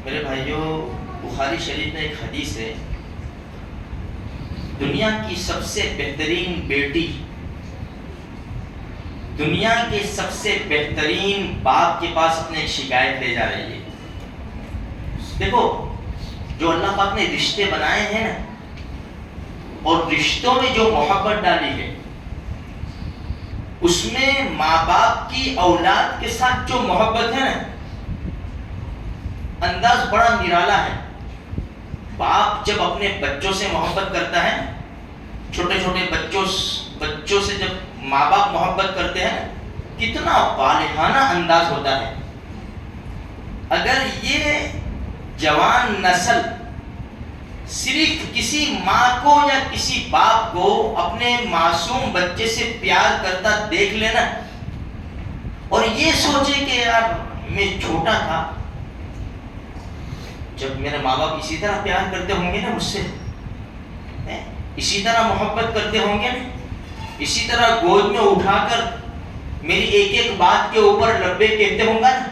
میرے بھائیوں، بخاری شریف میں ایک حدیث ہے، دنیا کی سب سے بہترین بیٹی دنیا کے سب سے بہترین باپ کے پاس اپنے ایک شکایت لے جا رہی ہے۔ دیکھو، جو اللہ پاک نے رشتے بنائے ہیں نا، اور رشتوں میں جو محبت ڈالی ہے، اس میں ماں باپ کی اولاد کے ساتھ جو محبت ہے نا، انداز بڑا نرالا ہے۔ باپ جب اپنے بچوں سے محبت کرتا ہے، چھوٹے چھوٹے بچوں سے جب ماں باپ محبت کرتے ہیں، کتنا والہانہ انداز ہوتا ہے۔ اگر یہ جوان نسل صرف کسی ماں کو یا کسی باپ کو اپنے معصوم بچے سے پیار کرتا دیکھ لینا، اور یہ سوچے کہ یار میں چھوٹا تھا جب میرے ماں باپ اسی طرح پیار کرتے ہوں گے نا مجھ سے، اسی طرح محبت کرتے ہوں گے نا، اسی طرح گود میں اٹھا کر میری ایک ایک بات کے اوپر لبے کہتے ہوں گا نا،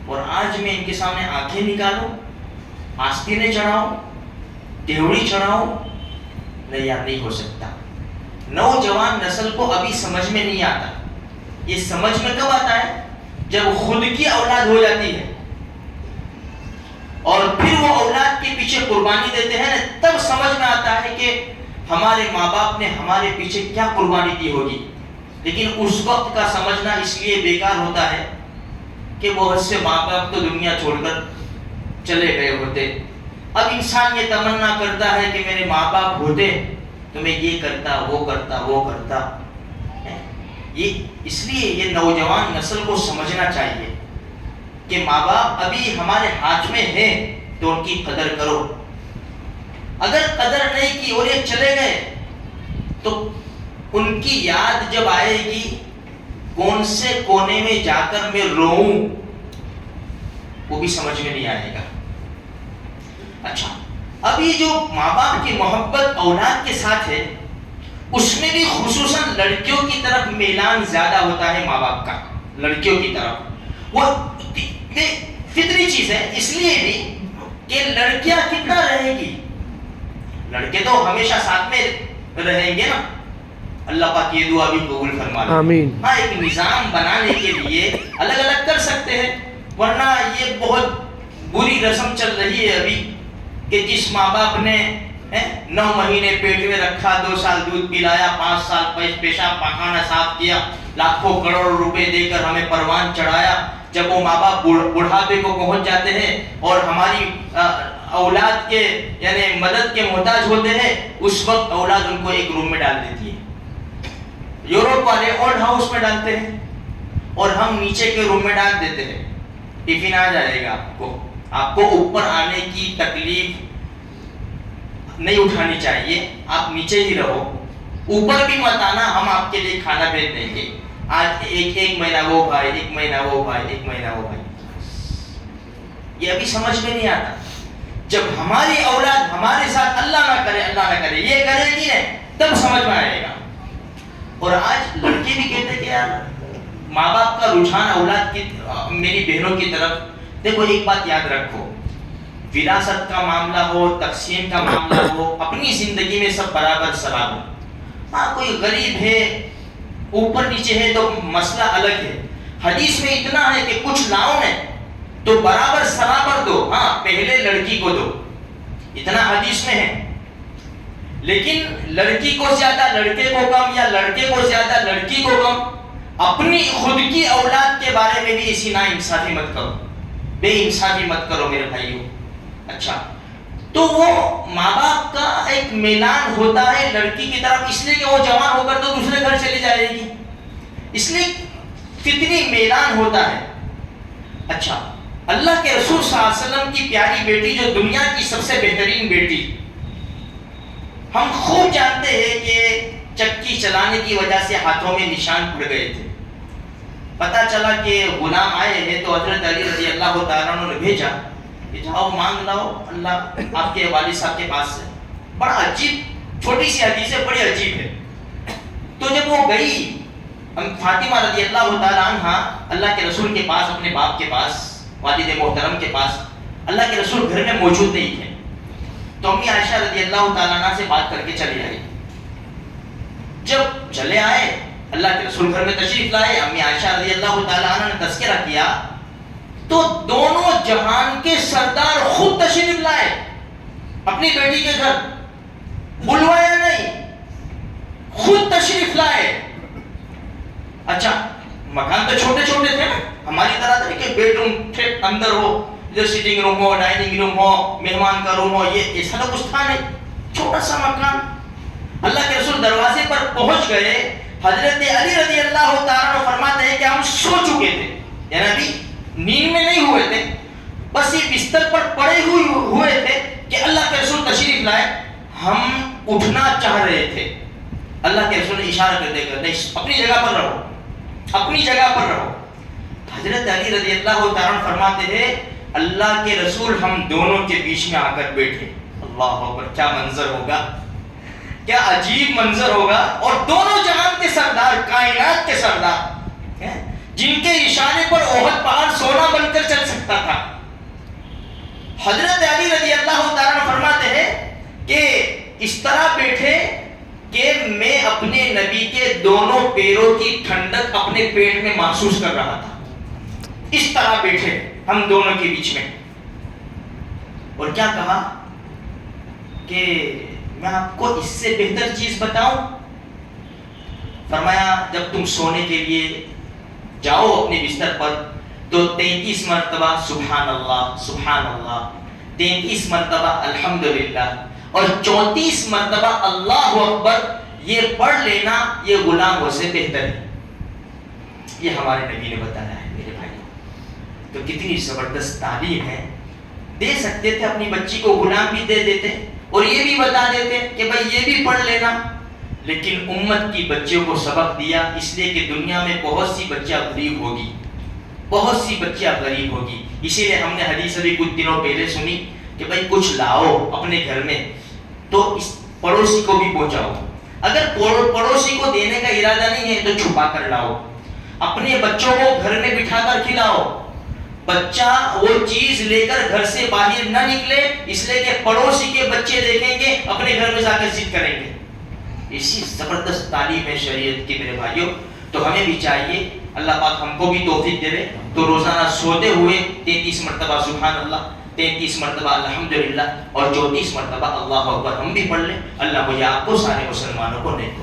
اور آج میں ان کے سامنے آنکھیں نکالوں، آستینیں چڑھاؤں، دیوڑی چڑھاؤں، نہیں یار، نہیں ہو سکتا۔ نوجوان نسل کو ابھی سمجھ میں نہیں آتا۔ یہ سمجھ میں کب آتا ہے؟ جب خود کی اولاد ہو جاتی ہے اور پھر وہ اولاد کے پیچھے قربانی دیتے ہیں، تب سمجھ میں آتا ہے کہ ہمارے ماں باپ نے ہمارے پیچھے کیا قربانی دی ہوگی۔ لیکن اس وقت کا سمجھنا اس لیے بیکار ہوتا ہے کہ بہت سے ماں باپ تو دنیا چھوڑ کر چلے گئے ہوتے۔ اب انسان یہ تمنا کرتا ہے کہ میرے ماں باپ ہوتے تو میں یہ کرتا، وہ کرتا، وہ کرتا۔ اس لیے یہ نوجوان نسل کو سمجھنا چاہیے کہ ماں باپ ابھی ہمارے ہاتھ میں ہیں تو ان کی قدر کرو۔ اگر قدر نہیں کی اور یہ چلے گئے تو ان کی یاد جب آئے گی، کون سے کونے میں جا کر میں روؤں، وہ بھی سمجھ میں نہیں آئے گا۔ اچھا، ابھی جو ماں باپ کی محبت اولاد کے ساتھ ہے، اس میں بھی خصوصاً لڑکیوں کی طرف میلان زیادہ ہوتا ہے ماں باپ کا، لڑکیوں کی طرف۔ وہ فطری چیز ہے، اس لیے بھی کہ لڑکیاں کتنا رہیں گی، لڑکے تو ہمیشہ ساتھ میں رہیں گے نا۔ اللہ پاک یہ دعا بھی قبول فرما لے، آمین۔ ہاں، ایک نظام بنانے کے لیے الگ الگ کر سکتے ہیں، ورنہ یہ بہت بری رسم چل رہی ہے ابھی کہ جس ماں باپ نے 9 مہینے پیٹ میں رکھا، 2 سال دودھ پلایا، 5 سال پیشاب پاخانہ صاف کیا، لاکھوں کروڑ روپے دے کر ہمیں پروان چڑھایا، جب وہ ماں باپ بڑھاپے کو پہنچ جاتے ہیں اور ہماری اولاد کے یعنی مدد کے محتاج ہوتے ہیں، اس وقت اولاد ان کو ایک روم میں ڈال دیتی ہے۔ یورپ والے اولڈ ہاؤس میں ڈالتے ہیں اور ہم نیچے کے روم میں ڈال دیتے ہیں۔ ٹفن آ جائے گا، آپ کو اوپر آنے کی تکلیف نہیں اٹھانی چاہیے، آپ نیچے ہی رہو، اوپر بھی مت آنا، ہم آپ کے لیے کھانا بھیج دیں گے۔ آج ایک مہینہ وہ بھائی، 1 مہینہ وہ بھائی، 1 مہینہ وہ بھائی۔ یہ ابھی سمجھ میں نہیں آتا۔ جب ہماری اولاد ہمارے ساتھ اللہ نہ کرے یہ کرے گی نا، تب سمجھ میں آئے گا۔ اور آج لڑکے بھی کہتے ہیں کہ یار ماں باپ کا رجحان اولاد کی، میری بہنوں کی طرف۔ دیکھو، ایک بات یاد رکھو، وراثت کا معاملہ ہو، تقسیم کا معاملہ ہو، اپنی زندگی میں سب برابر سواب ہو۔ ہاں، کوئی غریب ہے، اوپر نیچے ہے تو مسئلہ الگ ہے۔ حدیث میں اتنا ہے کہ کچھ لاؤ نے تو برابر سرابر دو، ہاں پہلے لڑکی کو دو، اتنا حدیث میں ہے۔ لیکن لڑکی کو زیادہ لڑکے کو کم، یا لڑکے کو زیادہ لڑکی کو کم، اپنی خود کی اولاد کے بارے میں بھی ایسی نا انصافی مت کرو، بے انصافی مت کرو میرے بھائیوں۔ اچھا، تو وہ ماں باپ کا ایک میلان ہوتا ہے لڑکی کی طرف، اس لیے کہ وہ جوان ہو کر تو دوسرے گھر چلی جائے گی، اس لیے فطری میلان ہوتا ہے۔ اچھا، اللہ کے رسول صلی اللہ علیہ وسلم کی پیاری بیٹی، جو دنیا کی سب سے بہترین بیٹی، ہم خوب جانتے ہیں کہ چکی چلانے کی وجہ سے ہاتھوں میں نشان پڑ گئے تھے۔ پتہ چلا کہ غلام آئے ہیں تو حضرت علی رضی اللہ تعالیٰ عنہ نے بھیجا کہ جاؤ مانگ لاؤ اللہ آپ کے والد صاحب کے پاس سے۔ بڑا عجیب، چھوٹی سی حدیث ہے، بڑی عجیب ہے۔ تو جب وہ گئی فاطمہ رضی اللہ تعالیٰ عنہ اللہ کے رسول کے پاس، اپنے باپ کے پاس، والد محترم کے پاس، اللہ کے رسول گھر میں موجود نہیں تھے. تو امی عائشہ رضی اللہ تعالیٰ عنہ سے بات کر کے چلی آئی. جب چلے آئے اللہ کے رسول گھر میں تشریف لائے, امی عائشہ رضی اللہ تعالیٰ عنہ نے تذکرہ کیا تو دونوں جہان کے سردار خود تشریف لائے اپنی بیٹی کے گھر, بلوایا نہیں, خود تشریف لائے. اچھا مکان تو چھوٹے چھوٹے تھے نا, ہماری طرح تھا کہ بیڈ روم اندر ہو, ادھر سیٹنگ روم ہو, ڈائننگ روم ہو, مہمان کا روم ہو, یہ ایسا تو کچھ تھا نہیں, چھوٹا سا مکان. اللہ کے رسول دروازے پر پہنچ گئے. حضرت علی رضی اللہ تعالیٰ عنہ فرماتے ہیں کہ ہم سو چکے تھے, یعنی ابھی نیند میں نہیں ہوئے تھے, بس یہ بستر پر پڑے ہوئے تھے کہ اللہ کے رسول تشریف لائے. ہم اٹھنا چاہ رہے تھے, اللہ کے رسول نے اشارہ کر دے کر نہیں اپنی جگہ پر رہو, اپنی جگہ پر رہو. حضرت علی رضی اللہ تعالیٰ عنہ فرماتے ہیں اللہ کے رسول ہم دونوں کے بیچ میں آ کر بیٹھے. اللہ اکبر, کیا منظر ہوگا, کیا عجیب منظر ہوگا. اور دونوں جہان کے سردار, کائنات کے سردار, جن کے اشارے پر احد پہاڑ سونا بن کر چل سکتا تھا. حضرت علی رضی اللہ تعالیٰ عنہ فرماتے ہیں کہ اس طرح بیٹھے کہ میں اپنے نبی کے دونوں پیروں کی ٹھنڈک اپنے پیٹ میں محسوس کر رہا تھا. اس طرح بیٹھے ہم دونوں کے بیچ میں. اور کیا کہا کہ میں آپ کو اس سے بہتر چیز بتاؤں. فرمایا جب تم سونے کے لیے جاؤ اپنے بستر پر تو 33 مرتبہ سبحان اللہ سبحان اللہ, 33 مرتبہ الحمدللہ اور 34 مرتبہ اللہ اکبر یہ پڑھ لینا یہ غلاموں سے بہتر ہے. یہ ہمارے نبی نے بتایا ہے میرے بھائی. تو کتنی زبردست تعلیم ہے. دے سکتے تھے اپنی بچی کو غلام بھی دے دیتے اور یہ بھی بتا دیتے کہ بھائی یہ بھی پڑھ لینا, لیکن امت کی بچیوں کو سبق دیا اس لیے کہ دنیا میں بہت سی بچیاں غریب ہوگی, بہت سی بچیاں غریب ہوگی. اسی لیے ہم نے حدیث ابھی کچھ دنوں پہلے سنی کہ بھائی کچھ لاؤ اپنے گھر میں تو اس پڑوسی کو بھی پہنچاؤ. اگر پڑوسی کو دینے کا ارادہ نہیں ہے تو چھپا کر لاؤ. اپنے بچوں کو گھر میں بٹھا کر کھلاؤ. بچہ وہ چیز لے کر گھر سے باہر نہ نکلے اس لیے کہ پڑوسی کے بچے دیکھیں گے اپنے گھر میں جا کر ضد کریں گے. اسی زبردست تعلیم ہے شریعت کی میرے بھائیوں. تو ہمیں بھی چاہیے اللہ پاک ہم کو بھی توفیق دے تو روزانہ سوتے ہوئے 33 مرتبہ سبحان اللہ, 33 مرتبہ الحمدللہ اور 34 مرتبہ اللہ اکبر ہم بھی پڑھ لیں. اللہ مجھے آپ کو سارے مسلمانوں کو نیک